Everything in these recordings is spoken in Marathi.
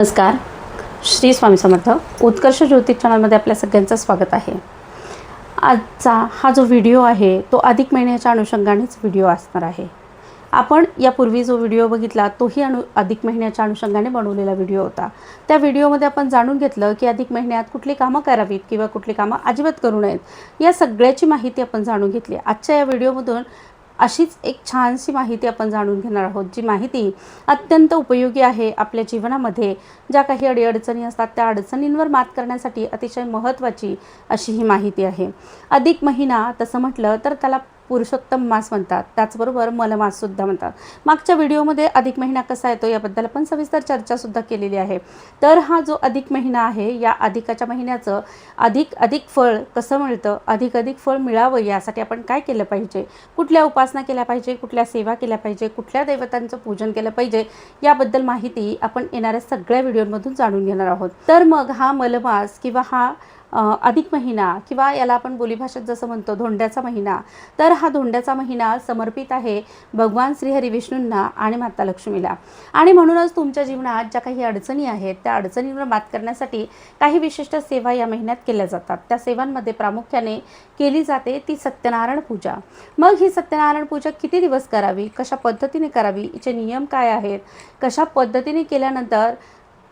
नमस्कार. श्री स्वामी समर्थ. उत्कर्ष ज्योतिष चॅनलमध्ये आपल्या सगळ्यांचं स्वागत आहे. आजचा हा जो व्हिडिओ आहे तो अधिक महिन्याच्या अनुषंगानेच व्हिडिओ असणार आहे. आपण यापूर्वी जो व्हिडिओ बघितला तोही अधिक महिन्याच्या अनुषंगाने बनवलेला व्हिडिओ होता. त्या व्हिडिओमध्ये आपण जाणून घेतलं की अधिक महिन्यात कुठली कामं करावीत किंवा कुठली कामं अजिबात करू नयेत, या सगळ्याची माहिती आपण जाणून घेतली. आजच्या या व्हिडिओमधून अशीच एक छानशी माहिती आपण जाणून घेणार आहोत, जी माहिती अत्यंत उपयोगी आहे आपल्या जीवनामध्ये. ज्या काही अडीअडचणी असतात त्या अडचणींवर मात करण्यासाठी अतिशय महत्त्वाची अशी ही माहिती आहे. अधिक महिना तसं म्हटलं तर त्याला पुरुषोत्तम मास म्हणतात, त्याचबरोबर मलमाससुद्धा म्हणतात. मागच्या व्हिडिओमध्ये अधिक महिना कसा येतो याबद्दल आपण सविस्तर चर्चासुद्धा केलेली आहे. तर हा जो अधिक महिना आहे, या अधिकाच्या महिन्याचं अधिक फळ कसं मिळतं, अधिक फळ मिळावं यासाठी आपण काय केलं पाहिजे, कुठल्या उपासना केल्या पाहिजे, कुठल्या सेवा केल्या पाहिजे, कुठल्या दैवतांचं पूजन केलं पाहिजे, याबद्दल माहिती आपण येणाऱ्या सगळ्या व्हिडिओमधून जाणून घेणार आहोत. तर मग हा मलमास किंवा हा अधिक महिना किंवा याला आपण बोलीभाषेत जसं म्हणतो धोंड्याचा महिना, तर हा धोंड्याचा महिना समर्पित आहे भगवान श्रीहरी विष्णूंना आणि माता लक्ष्मीला. आणि म्हणूनच तुमच्या जीवनात ज्या काही अडचणी आहेत त्या अडचणींवर मात करण्यासाठी काही विशिष्ट सेवा या महिन्यात केल्या जातात. त्या सेवांमध्ये प्रामुख्याने केली जाते ती सत्यनारायण पूजा. मग ही सत्यनारायण पूजा किती दिवस करावी, कशा पद्धतीने करावी, हिचे नियम काय आहेत, कशा पद्धतीने केल्यानंतर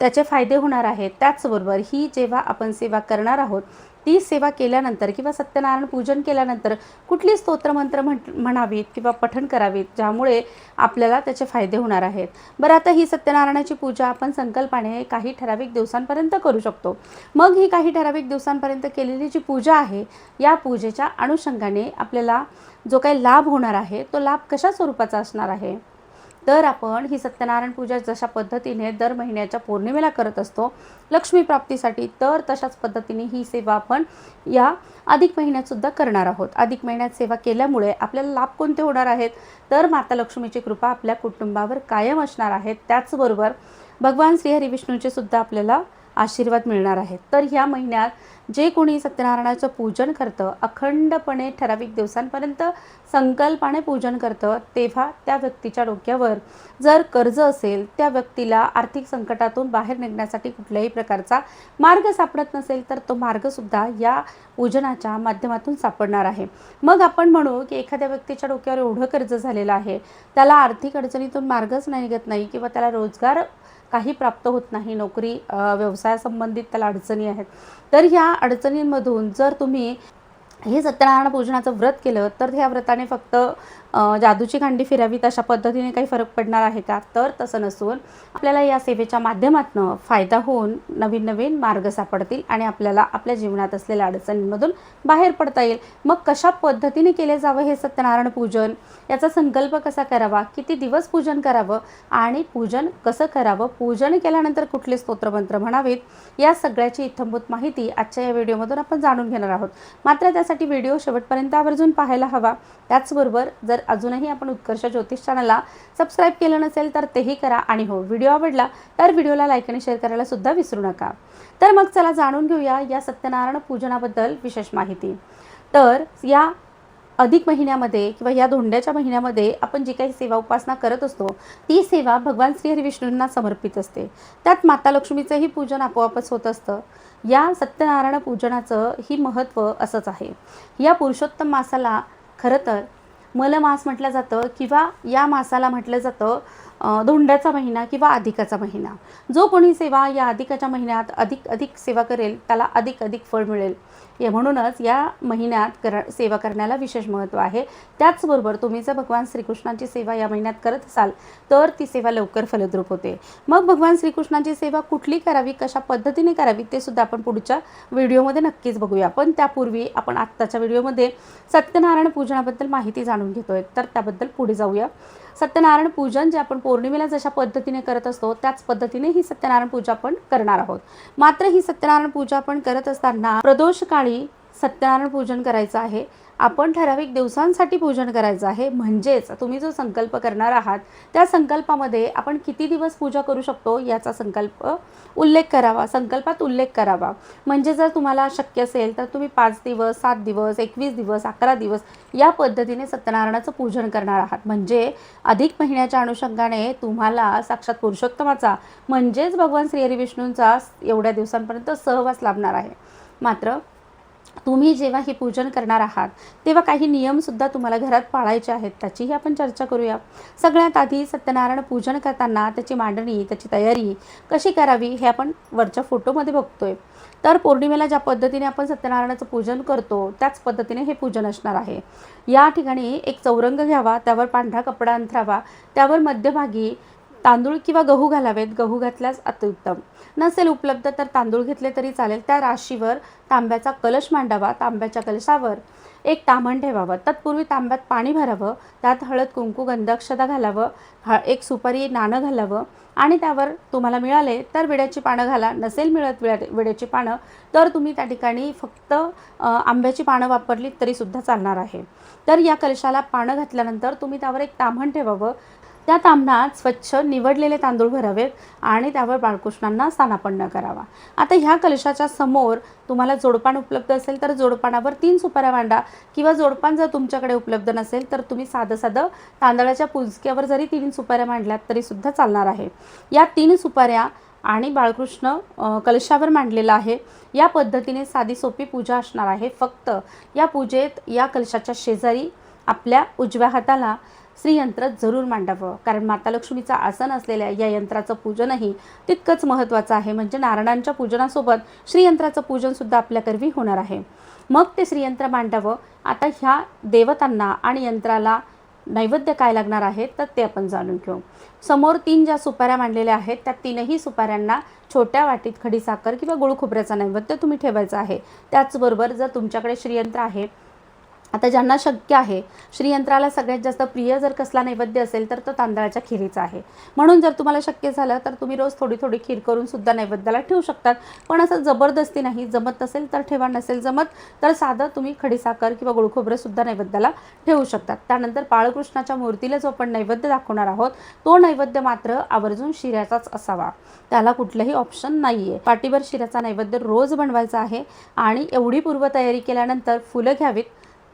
त्याचे फायदे होणार आहेत, त्याचबरोबर ही जेव्हा आपण सेवा करणार आहोत ती सेवा केल्यानंतर किंवा सत्यनारायण पूजन केल्यानंतर कुठली स्तोत्रमंत्र म्हणावीत किंवा पठण करावीत, ज्यामुळे आपल्याला त्याचे फायदे होणार आहेत. बरं, आता ही सत्यनारायणाची पूजा आपण संकल्पाने काही ठराविक दिवसांपर्यंत करू शकतो. मग ही काही ठराविक दिवसांपर्यंत केलेली जी पूजा आहे, या पूजेच्या अनुषंगाने आपल्याला जो काही लाभ होणार आहे तो लाभ कशा स्वरूपाचा असणार आहे. तर आपण ही सत्यनारायण पूजा जशा पद्धतीने दर महिन्याच्या पौर्णिमेला करत असतो लक्ष्मी प्राप्तीसाठी, तर तशाच पद्धतीने ही सेवा आपण या अधिक महिन्यातसुद्धा करणार आहोत. अधिक महिन्यात सेवा केल्यामुळे आपल्याला लाभ कोणते होणार आहेत, तर माता लक्ष्मीची कृपा आपल्या कुटुंबावर कायम असणार आहे. त्याचबरोबर भगवान श्रीहरी विष्णूचे सुद्धा आपल्याला आशीर्वाद मिळणार आहेत. तर ह्या महिन्यात जे कोणी सत्यनारायणाचं पूजन करतं, अखंडपणे ठराविक दिवसांपर्यंत संकल्पाने पूजन करतं, तेव्हा त्या व्यक्तीच्या डोक्यावर जर कर्ज असेल, त्या व्यक्तीला आर्थिक संकटातून बाहेर निघण्यासाठी कुठल्याही प्रकारचा मार्ग सापडत नसेल, तर तो मार्गसुद्धा या पूजनाच्या माध्यमातून सापडणार आहे. मग आपण म्हणू की एखाद्या व्यक्तीच्या डोक्यावर एवढं कर्ज झालेलं आहे, त्याला आर्थिक अडचणीतून मार्गच निघत नाही किंवा त्याला रोजगार काही प्राप्त होत नाही, नोकरी व्यवसायासंबंधित त्याला अडचणी आहेत, तर ह्या अडचणींमधून जर तुम्ही हे सत्यनारायण पूजनाचं व्रत केलं तर ह्या व्रताने फक्त जादूची कांडी फिरावी अशा पद्धतीने काही फरक पडणार आहे का, तर तसं नसून आपल्याला या सेवेच्या माध्यमातून फायदा होऊन नवीन नवीन मार्ग सापडतील आणि आपल्याला आपल्या जीवनात असलेल्या अडचणींमधून बाहेर पडता येईल. मग कशा पद्धतीने केले जावं हे सत्यनारायण पूजन, याचा संकल्प कसा करावा, किती दिवस पूजन करावं आणि पूजन कसं करावं, पूजन केल्यानंतर कुठले स्तोत्रमंत्र म्हणावेत, या सगळ्याची इत्थंभूत माहिती आजच्या या व्हिडिओमधून आपण जाणून घेणार आहोत. मात्र त्यासाठी व्हिडिओ शेवटपर्यंत आवर्जून पाहायला हवा. त्याचबरोबर जर अजूनही आपण उत्कर्ष ज्योतिष चॅनलला सबस्क्राईब केलं नसेल तर तेही करा आणि हो, व्हिडिओ आवडला तर व्हिडिओला लाईक आणि शेअर करायला सुद्धा विसरू नका. तर मग चला जाणून घेऊया या सत्यनारायण पूजनाबद्दल विशेष माहिती. तर या अधिक महिन्यामध्ये किंवा या धोंड्याच्या महिन्यामध्ये आपण जी काही सेवा उपासना करत असतो ती सेवा भगवान श्रीहरी विष्णूंना समर्पित असते. त्यात माता लक्ष्मीचंही पूजन आपोआपच होत असतं. या सत्यनारायण पूजनाचं ही महत्त्व असंच आहे. या पुरुषोत्तम मासाला खरं तर मलमास म्हटलं जातं किंवा या मासाला म्हटलं जातं धोंड्याचा महिना किंवा अधिकाचा महिना. जो कोणी सेवा या अधिकाच्या महिन्यात अधिक सेवा करेल त्याला अधिक फळ मिळेल. म्हणूनच या महिन्यात सेवा करण्याला विशेष महत्त्व आहे. त्याचबरोबर तुम्ही जर भगवान श्रीकृष्णांची सेवा या महिन्यात करत असाल तर ती सेवा लवकर फलद्रूप होते. मग भगवान श्रीकृष्णांची सेवा कुठली करावी, कशा पद्धतीने करावी ते सुद्धा आपण पुढच्या व्हिडिओमध्ये नक्कीच बघूया. पण त्यापूर्वी आपण आत्ताच्या व्हिडिओमध्ये सत्यनारायण पूजनाबद्दल माहिती जाणून घेतोय, तर त्याबद्दल पुढे जाऊया. सत्यनारायण पूजन जे आपण पौर्णिमेला जशा पद्धतीने करत असतो त्याच पद्धतीने ही सत्यनारायण पूजा आपण करणार आहोत. मात्र ही सत्यनारायण पूजा आपण करत असताना प्रदोष काळी सत्यनारायण पूजन करायचं आहे, आपण ठराविक दिवसांसाठी पूजन करायचं आहे. म्हणजेच तुम्ही जो संकल्प करणार आहात त्या संकल्पामध्ये आपण किती दिवस पूजा करू शकतो याचा उल्लेख करावा, संकल्पात उल्लेख करावा. म्हणजे जर तुम्हाला शक्य असेल तर तुम्ही 5 दिवस, 7 दिवस, 21 दिवस, 11 दिवस या पद्धतीने सत्यनारायणाचं पूजन करणार आहात. म्हणजे अधिक महिन्याच्या अनुषंगाने तुम्हाला साक्षात पुरुषोत्तमाचा म्हणजेच भगवान श्रीहरी विष्णूंचा एवढ्या दिवसांपर्यंत सहवास लाभणार आहे. मात्र तुम्ही जेव्हा हे पूजन करणार आहात तेव्हा काही नियमसुद्धा तुम्हाला घरात पाळायचे आहेत, त्याचीही आपण चर्चा करूया. सगळ्यात आधी सत्यनारायण पूजन करताना त्याची मांडणी, त्याची तयारी कशी करावी हे आपण वरच्या फोटोमध्ये बघतोय. तर पौर्णिमेला ज्या पद्धतीने आपण सत्यनारायणाचं पूजन करतो त्याच पद्धतीने हे पूजन असणार आहे. या ठिकाणी एक चौरंग घ्यावा, त्यावर पांढरा कपडा अंथरावा, त्यावर मध्यभागी तांदूळ किंवा गहू घालावेत. गहू घातल्यास अत्युत्तम, नसेल उपलब्ध तर तांदूळ घेतले तरी चालेल. त्या राशीवर तांब्याचा कलश मांडावा. तांब्याच्या कलशावर एक ताम्हण ठेवावं. तत्पूर्वी तांब्यात पाणी भरावं, त्यात हळद, कुंकू, गंध, अक्षता घालावं, एक सुपारी, नाणं घालावं आणि त्यावर तुम्हाला मिळाले तर विड्याची पानं घाला. नसेल मिळत विड्याची पानं तर तुम्ही त्या ठिकाणी फक्त आंब्याची पानं वापरली तरीसुद्धा चालणार आहे. तर या कलशाला पानं घातल्यानंतर तुम्ही त्यावर एक ताम्हण ठेवावं. त्या ताम्हणात स्वच्छ निवडलेले तांदूळ भरावेत आणि त्यावर बाळकृष्णांना स्थानापन्न करावा. आता ह्या कलशाच्या समोर तुम्हाला जोडपान उपलब्ध असेल तर जोडपानावर 3 सुपाऱ्या मांडा, किंवा जोडपान जर तुमच्याकडे उपलब्ध नसेल तर तुम्ही साधं तांदळाच्या पुंजक्यावर जरी 3 सुपाऱ्या मांडल्यात तरीसुद्धा चालणार आहे. या 3 सुपाऱ्या आणि बाळकृष्ण कलशावर मांडलेला आहे. या पद्धतीने साधी सोपी पूजा असणार आहे. फक्त या पूजेत या कलशाच्या शेजारी आपल्या उजव्या हाताला श्रीयंत्र जरूर मांडावं, कारण माता लक्ष्मीचं आसन असलेल्या या यंत्राचं पूजनही तितकंच महत्त्वाचं आहे. म्हणजे नारायणांच्या पूजनासोबत श्रीयंत्राचं पूजनसुद्धा आपल्याकरवी होणार आहे. मग ते श्रीयंत्र मांडावं. आता ह्या देवतांना आणि यंत्राला नैवेद्य काय लागणार आहे तर ते आपण जाणून घेऊ. समोर 3 ज्या सुपाऱ्या मांडलेल्या आहेत त्या 3ही सुपाऱ्यांना छोट्या वाटीत खडीसाखर किंवा गुळ खोबऱ्याचा नैवेद्य तुम्ही ठेवायचा आहे. त्याचबरोबर जर तुमच्याकडे श्रीयंत्र आहे, आता ज्यांना शक्य आहे, श्रीयंत्राला सगळ्यात जास्त प्रिय जर कसला नैवेद्य असेल तर तो तांदळाच्या खिरीचा आहे. म्हणून जर तुम्हाला शक्य झालं तर तुम्ही रोज थोडी थोडी खीर करून सुद्धा नैवेद्याला ठेवू शकतात. पण असं जबरदस्ती नाही, जमत असेल तर ठेवा, नसेल जमत तर साधं तुम्ही खडीसाखर किंवा गुळखोबरंसुद्धा नैवेद्याला ठेवू शकतात. त्यानंतर बाळकृष्णाच्या मूर्तीला जो आपण नैवेद्य दाखवणार आहोत तो नैवेद्य मात्र आवर्जून शिऱ्याचाच असावा, त्याला कुठलंही ऑप्शन नाही आहे. पाटीभर शिऱ्याचा नैवेद्य रोज बनवायचा आहे. आणि एवढी पूर्वतयारी केल्यानंतर फुलं घ्यावीत,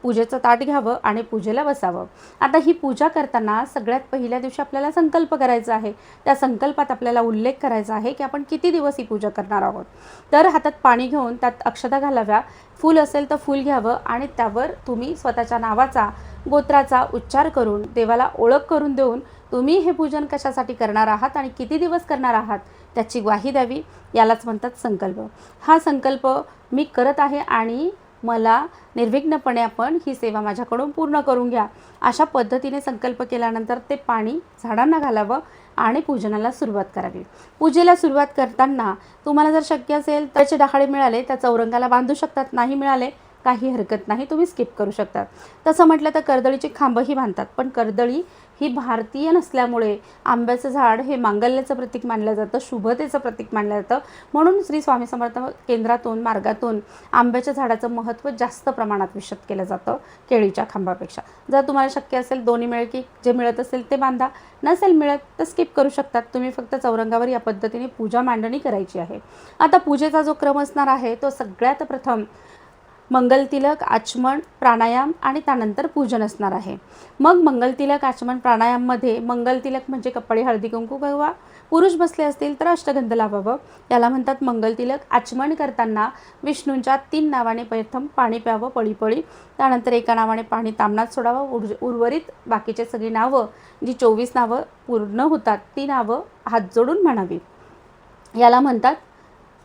पूजेचं ताट घ्यावं आणि पूजेला बसावं. आता ही पूजा करताना सगळ्यात पहिल्या दिवशी आपल्याला संकल्प करायचा आहे. त्या संकल्पात आपल्याला उल्लेख करायचा आहे की आपण किती दिवस ही पूजा करणार आहोत. तर हातात पाणी घेऊन त्यात अक्षता घालाव्या. फूल असेल तर फूल घ्यावं आणि त्यावर तुम्ही स्वतःच्या नावाचा, गोत्राचा उच्चार करून देवाला ओळख करून देऊन तुम्ही हे पूजन कशासाठी करणार आहात आणि किती दिवस करणार आहात त्याची ग्वाही द्यावी. यालाच म्हणतात संकल्प. हा संकल्प मी करत आहे आणि मला निर्विघ्नपणे आपण ही सेवा माझ्याकडून पूर्ण करून घ्या, अशा पद्धतीने संकल्प केल्यानंतर ते पाणी झाडांना घालावं आणि पूजनाला सुरुवात करावी. पूजेला सुरुवात करताना तुम्हाला जर शक्य असेल तर त्याचे डहाळे मिळाले त्या चौरंगाला बांधू शकतात, नाही मिळाले काही हरकत नाही, तुम्ही स्किप करू शकतात. तसं म्हटलं तर कर्दळीची खांबही बांधतात, पण कर्दळी ही भारतीय नसल्यामुळे आंब्याचं झाड हे मांगल्याचं प्रतीक मानलं जातं, शुभतेचं प्रतीक मानलं जातं. म्हणून श्री स्वामी समर्थ केंद्रातून, मार्गातून आंब्याच्या झाडाचं महत्त्व जास्त प्रमाणात विशद केलं जातं केळीच्या खांबापेक्षा. जर तुम्हाला शक्य असेल दोन्ही मिळेल की जे मिळत असेल ते बांधा, नसेल मिळत तर स्किप करू शकतात. तुम्ही फक्त चौरंगावर या पद्धतीने पूजा मांडणी करायची आहे. आता पूजेचा जो क्रम असणार आहे तो सगळ्यात प्रथम मंगलतिलक, आचमन, प्राणायाम आणि त्यानंतर पूजन असणार आहे. मग मंगलतिलक, आचमन, प्राणायाममध्ये मंगलतिलक म्हणजे कपाळी हळदी कुंकू किंवा पुरुष बसले असतील तर अष्टगंध लावावं, याला म्हणतात मंगलतिलक. आचमन करताना विष्णूंच्या 3 नावाने प्रथम पाणी प्यावं पळीपळी, त्यानंतर एका नावाने पाणी तामणात सोडावं. उर्वरित बाकीचे सगळी नावं, जी 24 नावं पूर्ण होतात ती नावं हात जोडून म्हणावी, याला म्हणतात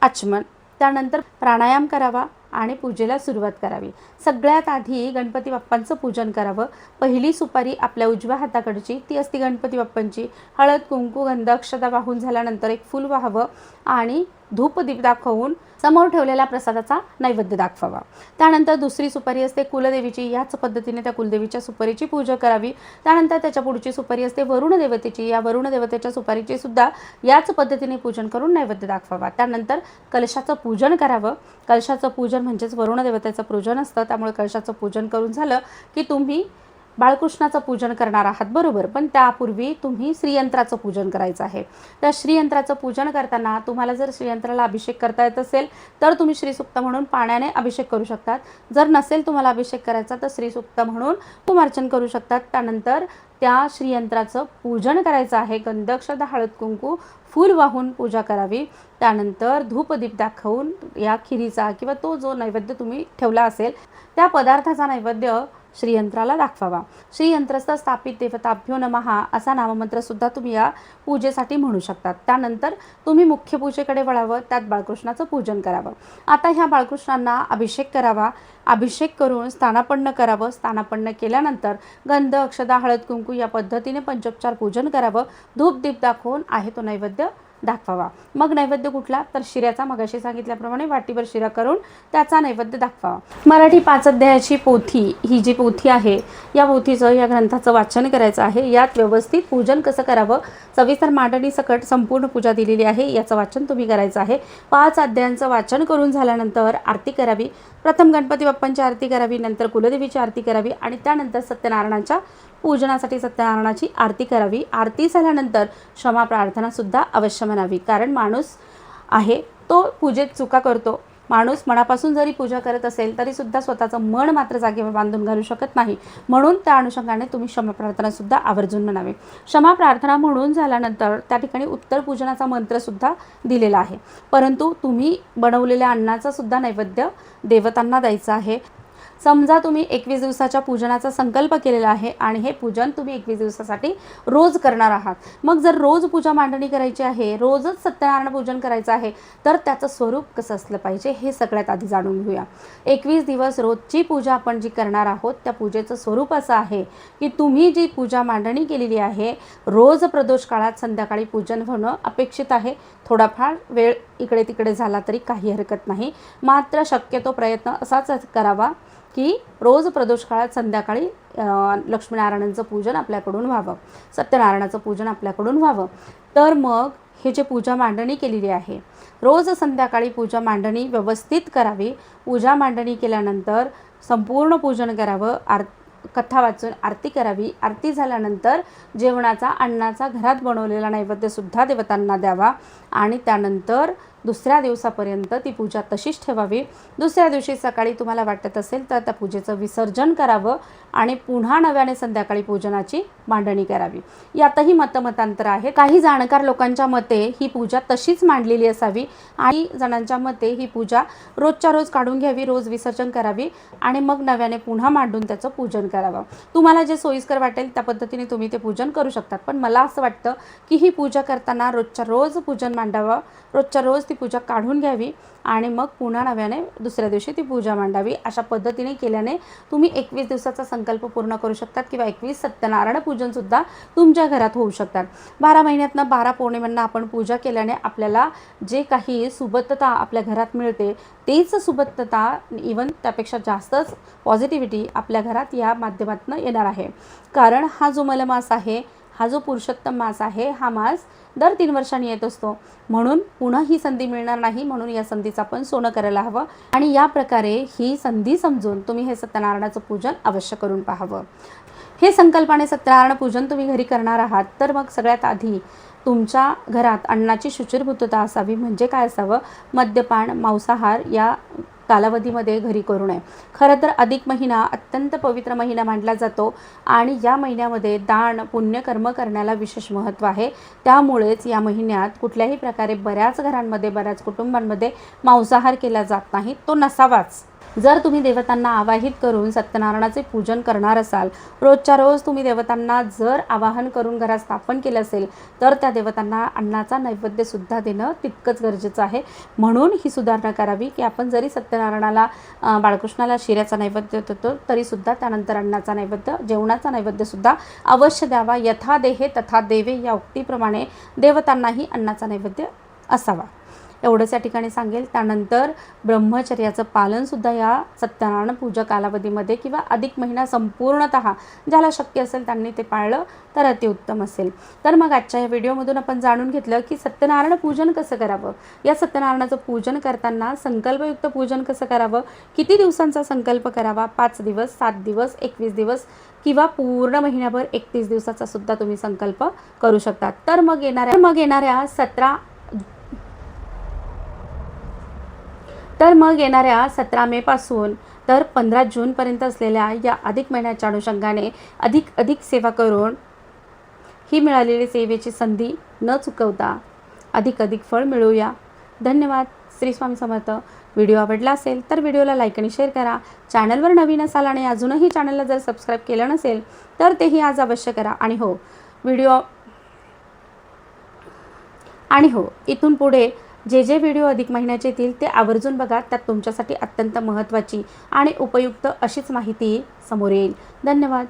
आचमन. त्यानंतर प्राणायाम करावा आणि पूजेला सुरुवात करावी. सगळ्यात आधी गणपती बाप्पांचं पूजन करावं. पहिली सुपारी आपल्या उजव्या हाताकडची ती असती गणपती बाप्पांची. हळद, कुंकू, गंध, अक्षता वाहून झाल्यानंतर एक फूल वाहावं आणि धूपदीप दाखवून समोर ठेवलेल्या प्रसादाचा नैवेद्य दाखवावा। त्यानंतर दुसरी सुपारी असते कुलदेवीची, याच पद्धतीने त्या कुलदेवीच्या सुपारीची पूजा करावी। त्यानंतर त्याच्या पुढची सुपारी असते वरुण देवतेची, या वरुण देवतेच्या सुपारीची सुद्धा याच पद्धतीने पूजन करून नैवेद्य दाखवावा। त्यानंतर कलशाचं पूजन करावं। कलशाचं पूजन म्हणजेच वरुण देवतेचं पूजन असतं, त्यामुळे कलशाचं पूजन करून झालं की तुम्ही बाळकृष्णाचं पूजन करणार आहात बरोबर, पण त्यापूर्वी तुम्ही श्रीयंत्राचं पूजन करायचं आहे। त्या श्रीयंत्राचं पूजन करताना तुम्हाला जर श्रीयंत्राला अभिषेक करता येत असेल तर तुम्ही श्रीसूक्त म्हणून पाण्याने अभिषेक करू शकतात, जर नसेल तुम्हाला अभिषेक करायचा तर श्रीसूक्त म्हणून कुमार्चन करू शकतात। त्यानंतर त्या श्रीयंत्राचं पूजन करायचं आहे। गंध अक्षता हळद कुंकू फूल वाहून पूजा करावी। त्यानंतर धूपदीप दाखवून या खिरीचा किंवा तो जो नैवेद्य तुम्ही ठेवला असेल त्या पदार्थाचा नैवेद्य श्रीयंत्राला दाखवावा। श्रीयंत्रस्थ स्थापित देवताभ्यो नमः असा नाममंत्र सुद्धा तुम्ही या पूजेसाठी म्हणू शकतात। त्यानंतर तुम्ही मुख्य पूजेकडे वळावं, त्यात बाळकृष्णाचं पूजन करावं। आता ह्या बाळकृष्णांना अभिषेक करावा। अभिषेक करून स्थानापन्न करावं। स्थानापन्न केल्यानंतर गंध अक्षता हळद कुंकू या पद्धतीने पंचोपचार पूजन करावं। धूपदीप दाखवून आहे तो नैवेद्य दाखवावा। मग नैवेद्य कुठला तर शिऱ्याचा, मगाशी सांगितल्याप्रमाणे वाटीभर शिरा करून त्याचा नैवेद्य दाखवावा। मराठी 5 अध्यायाची पोथी, ही जी पोथी आहे या पोथीचं, या ग्रंथाचं वाचन करायचं आहे। यात व्यवस्थित पूजन कसं करावं, सविस्तर मांडणी सकट संपूर्ण पूजा दिलेली आहे, याचं वाचन तुम्ही करायचं आहे। 5 अध्यायांचं वाचन करून झाल्यानंतर आरती करावी। प्रथम गणपती बाप्पांची आरती करावी, नंतर कुलदेवीची आरती करावी आणि त्यानंतर सत्यनारायणाच्या पूजनासाठी सत्यनारायणाची आरती करावी। आरती झाल्यानंतर क्षमा प्रार्थना सुद्धा अवश्य म्हणावी, कारण माणूस आहे तो पूजेत चुका करतो। माणूस मनापासून जरी पूजा करत असेल तरी सुद्धा स्वतःचं मन मात्र जागेवर बांधून घालू शकत नाही, म्हणून त्या अनुषंगाने तुम्ही क्षमा प्रार्थना सुद्धा आवर्जून म्हणावी। क्षमा प्रार्थना म्हणून झाल्यानंतर त्या ठिकाणी उत्तर पूजनाचा मंत्र सुद्धा दिलेला आहे, परंतु तुम्ही बनवलेल्या अन्नाचा सुद्धा नैवेद्य देवतांना द्यायचा आहे। समजा तुम्ही 21 दिवसाच्या पूजनाचा संकल्प केलेला आहे आणि हे पूजन तुम्ही 21 दिवसासाठी रोज करणार आहात। मग जर रोज पूजा मांडणी करायची आहे, रोजच सत्यनारायण पूजन करायचं आहे, तर त्याचं स्वरूप कसं असलं पाहिजे हे सगळ्यात आधी जाणून घेऊया। 21 दिवस रोजची पूजा आपण जी करणार आहोत त्या पूजेचं स्वरूप असं आहे की तुम्ही जी पूजा मांडणी केलेली आहे रोज प्रदोष काळात संध्याकाळी पूजन होणं अपेक्षित आहे। थोडाफार वेळ इकडे तिकडे झाला तरी काही हरकत नाही, मात्र शक्यतो प्रयत्न असाच करावा की रोज प्रदोष काळात संध्याकाळी लक्ष्मीनारायणांचं पूजन आपल्याकडून व्हावं, सत्यनारायणाचं पूजन आपल्याकडून व्हावं। तर मग हे जे पूजा मांडणी केलेली आहे रोज संध्याकाळी पूजा मांडणी व्यवस्थित करावी। पूजा मांडणी केल्यानंतर संपूर्ण पूजन करावं, कथा वाचून आरती करावी। आरती झाल्यानंतर जेवणाचा अन्नाचा घरात बनवलेला नैवेद्यसुद्धा देवतांना द्यावा आणि त्यानंतर दुसऱ्या दिवसापर्यंत ती पूजा तशीच ठेवावी। दुसऱ्या दिवशी सकाळी तुम्हाला वाटत असेल तर त्या पूजेचं विसर्जन करावं आणि पुन्हा नव्याने संध्याकाळी पूजनाची मांडणी करावी। यातही मतमतांतर आहे। काही जाणकार लोकांच्या मते ही पूजा तशीच मांडलेली असावी आणि जणांच्या मते ही पूजा रोजच्या रोज काढून घ्यावी, रोज विसर्जन करावी आणि मग नव्याने पुन्हा मांडून त्याचं पूजन करावं। तुम्हाला जे सोयीस्कर वाटेल त्या पद्धतीने तुम्ही ते पूजन करू शकतात, पण मला असं वाटतं की ही पूजा करताना रोजच्या रोज पूजन मांडावं, रोजच्या रोज ती पूजा काढून घ्यावी आणि मग पुन्हा नव्याने दुसऱ्या दिवशी ती पूजा मांडावी। अशा पद्धतीने केल्याने तुम्ही 21 दिवसाचा संकल्प पूर्ण करू शकतात किंवा 21 सत्यनारायण पूजन सुद्धा तुमच्या घरात होऊ शकतात। 12 महिन्यातनं 12 पौर्णिमांना आपण पूजा केल्याने आपल्याला जे काही सुबत्तता आपल्या घरात मिळते तेच सुबत्तता, इवन त्यापेक्षा जास्तच पॉझिटिव्हिटी आपल्या घरात या माध्यमातून येणार आहे। कारण हा जो मलमास आहे, हा जो पुरुषोत्तम मास आहे, हा मास दर 3 वर्षांनी येत असतो, म्हणून पुन्हा ही संधी मिळणार नाही, म्हणून या संधीचं आपण सोनं करायला हवं आणि या प्रकारे ही संधी समजून तुम्ही हे सत्यनारायणाचं पूजन अवश्य करून पाहावं। हे संकल्पाने सत्यनारायण पूजन तुम्ही घरी करणार आहात तर मग सगळ्यात आधी तुमच्या घरात अन्नाची शुचिर्भूतता असावी। म्हणजे काय असावं, मद्यपान मांसाहार या कालावधीमध्ये घरी करू नये। खरं तर अधिक महिना अत्यंत पवित्र महिना मानला जातो आणि या महिन्यामध्ये दान पुण्यकर्म करण्याला विशेष महत्त्व आहे। त्यामुळेच या महिन्यात कुठल्याही प्रकारे बऱ्याच घरांमध्ये, बऱ्याच कुटुंबांमध्ये मांसाहार केला जात नाही, तो नसावाच। जर तुम्ही देवतांना आवाहित करून सत्यनारायणाचे पूजन करणार असाल, रोजच्या रोज तुम्ही देवतांना जर आवाहन करून घरात स्थापन केलं असेल तर त्या देवतांना अन्नाचा नैवेद्यसुद्धा देणं तितकंच गरजेचं आहे। म्हणून ही सुधारणा करावी की आपण जरी सत्यनारायणाला बाळकृष्णाला शिऱ्याचा नैवेद्य देतो तरीसुद्धा त्यानंतर अन्नाचा नैवेद्य, जेवणाचा नैवेद्यसुद्धा अवश्य द्यावा। यथा देहे तथा देवे या उक्तीप्रमाणे देवतांनाही अन्नाचा नैवेद्य असावा। एवढंच या ठिकाणी सांगेल. त्यानंतर ब्रह्मचर्याचं पालनसुद्धा या सत्यनारायण पूजा कालावधीमध्ये किंवा अधिक महिना संपूर्णतः ज्याला शक्य असेल त्यांनी ते पाळलं तर अतिउत्तम असेल. तर मग आजच्या या व्हिडिओमधून आपण जाणून घेतलं की सत्यनारायण पूजन कसं करावं, या सत्यनारायणाचं पूजन करताना संकल्पयुक्त पूजन कसं करावं, किती दिवसांचा संकल्प करावा, 5 दिवस, 7 दिवस, 21 दिवस किंवा पूर्ण महिन्याभर 31 दिवसाचा सुद्धा तुम्ही संकल्प करू शकता. तर मग येणाऱ्या 17 मे पासून तर 15 जूनपर्यंत असलेल्या या अधिक महिन्याच्या अनुषंगाने अधिक सेवा करून ही मिळालेली सेवेची संधी न चुकवता अधिक फळ मिळवूया. धन्यवाद. श्री स्वामी समर्थ. व्हिडिओ आवडला असेल तर व्हिडिओला लाईक आणि शेअर करा. चॅनलवर नवीन असाल आणि अजूनही चॅनलला जर सबस्क्राईब केलं नसेल तर तेही आज अवश्य करा. आणि हो इथून पुढे जे व्हिडिओ अधिक महिन्याचे येतील ते आवर्जून बघा. त्यात तुमच्यासाठी अत्यंत महत्त्वाची आणि उपयुक्त अशीच माहिती समोर येईल. धन्यवाद.